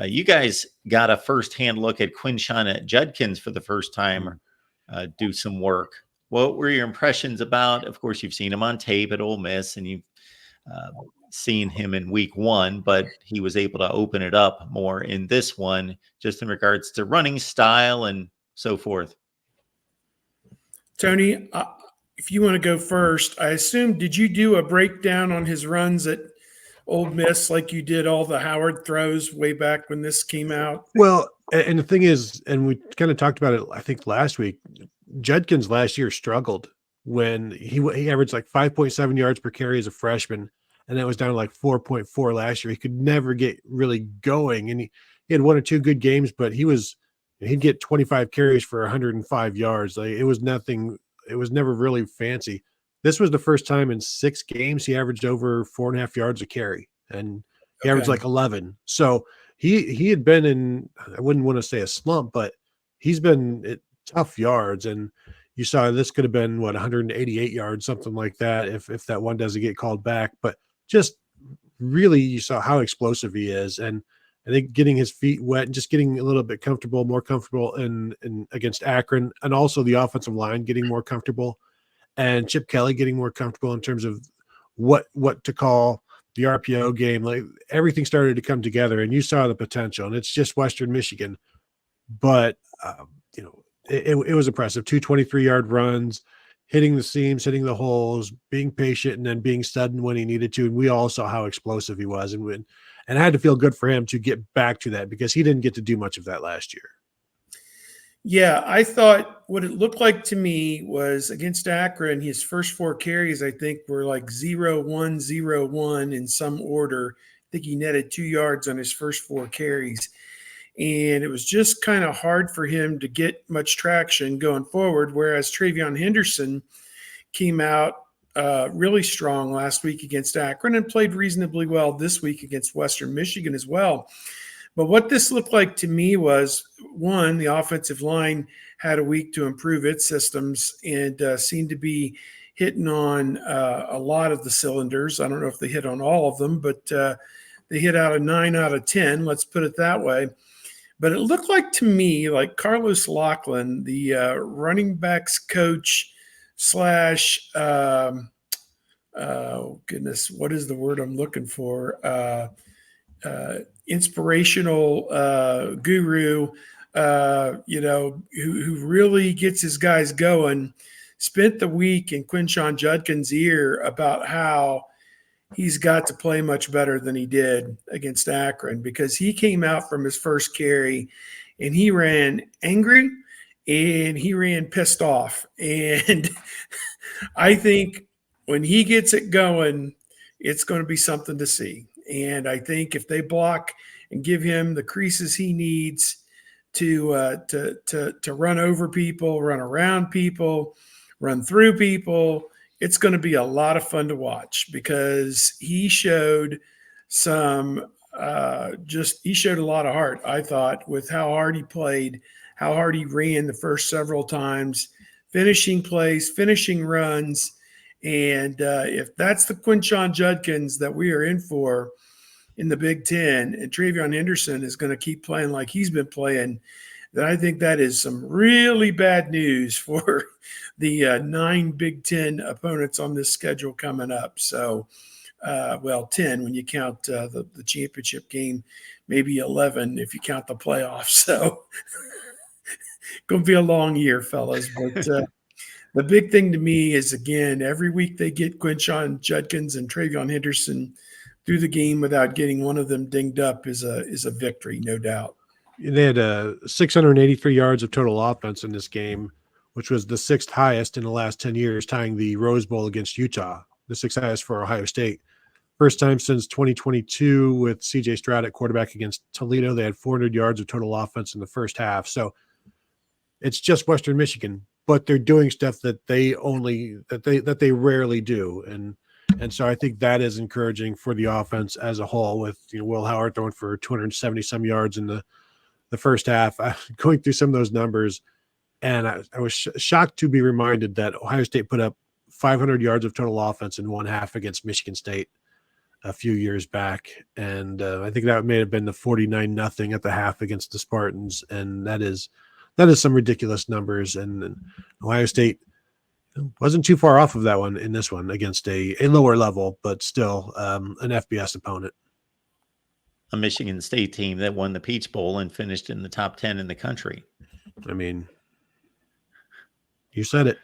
You guys got a firsthand look at Quinshon at Judkins for the first time do some work. What were your impressions about? Of course, you've seen him on tape at Ole Miss, and you've seen him in week 1, but he was able to open it up more in this one, just in regards to running style and so forth. Tony, if you want to go first, I assume, did you do a breakdown on his runs at Ole Miss like you did all the Howard throws way back when this came out? Well, and the thing is, and we kind of talked about it, I think last week, Judkins last year struggled when he averaged like 5.7 yards per carry as a freshman, and that was down to like 4.4 last year. He could never get really going, and he had 1 or 2 good games, but he'd get 25 carries for 105 yards. Like, it was nothing. It was never really fancy. This was the first time in 6 games he averaged over 4.5 yards a carry, and he averaged like 11. So he had been in, I wouldn't want to say a slump, but he's been at tough yards. And you saw this could have been 188 yards, something like that, if that one doesn't get called back. But just really, you saw how explosive he is, and I think getting his feet wet and just getting a little bit more comfortable in against Akron, and also the offensive line getting more comfortable, and Chip Kelly getting more comfortable in terms of what to call the RPO game. Like, everything started to come together, and you saw the potential. And it's just Western Michigan, but it was impressive. 2 23-yard runs, hitting the seams, hitting the holes, being patient, and then being sudden when he needed to. And we all saw how explosive he was, and I had to feel good for him to get back to that, because he didn't get to do much of that last year. Yeah, I thought what it looked like to me was against Akron, his first 4 carries, I think, were like 0, 1, 0, 1 in some order. I think he netted 2 yards on his first 4 carries. And it was just kind of hard for him to get much traction going forward, whereas Travion Henderson came out really strong last week against Akron and played reasonably well this week against Western Michigan as well. But what this looked like to me was, one, the offensive line had a week to improve its systems and seemed to be hitting on a lot of the cylinders. I don't know if they hit on all of them, but they hit out of 9 out of 10, let's put it that way. But it looked like to me like Carlos Lachlan, the running backs coach / oh goodness, what is the word I'm looking for? Inspirational guru, who really gets his guys going, spent the week in Quinshon Judkins' ear about how he's got to play much better than he did against Akron, because he came out from his first carry and he ran angry and he ran pissed off. And I think when he gets it going, it's going to be something to see. And I think if they block and give him the creases he needs to run over people, run around people, run through people, it's going to be a lot of fun to watch, because he showed he showed a lot of heart, I thought, with how hard he played, how hard he ran the first several times, finishing plays, finishing runs. And if that's the Quinshon Judkins that we are in for in the Big Ten, and Travion Henderson is going to keep playing like he's been playing, then I think that is some really bad news for the 9 Big Ten opponents on this schedule coming up. So, 10 when you count the championship game, maybe 11 if you count the playoffs. So, going to be a long year, fellas. But the big thing to me is, again, every week they get Quinshon Judkins and Travion Henderson through the game without getting one of them dinged up is a victory, no doubt. They had 683 yards of total offense in this game, which was the 6th highest in the last 10 years, tying the Rose Bowl against Utah, the 6th highest for Ohio State. First time since 2022 with C.J. Stroud at quarterback against Toledo. They had 400 yards of total offense in the first half. So it's just Western Michigan, but they're doing stuff that they rarely do. And so I think that is encouraging for the offense as a whole, with Will Howard throwing for 270 some yards in the first half. Going through some of those numbers, and I was shocked to be reminded that Ohio State put up 500 yards of total offense in one half against Michigan State. a few years back, and I think that may have been the 49-0 at the half against the Spartans, and that is some ridiculous numbers. And Ohio State wasn't too far off of that one in this one against a lower level, but still an FBS opponent. A Michigan State team that won the Peach Bowl and finished in the top 10 in the country. I mean, you said it.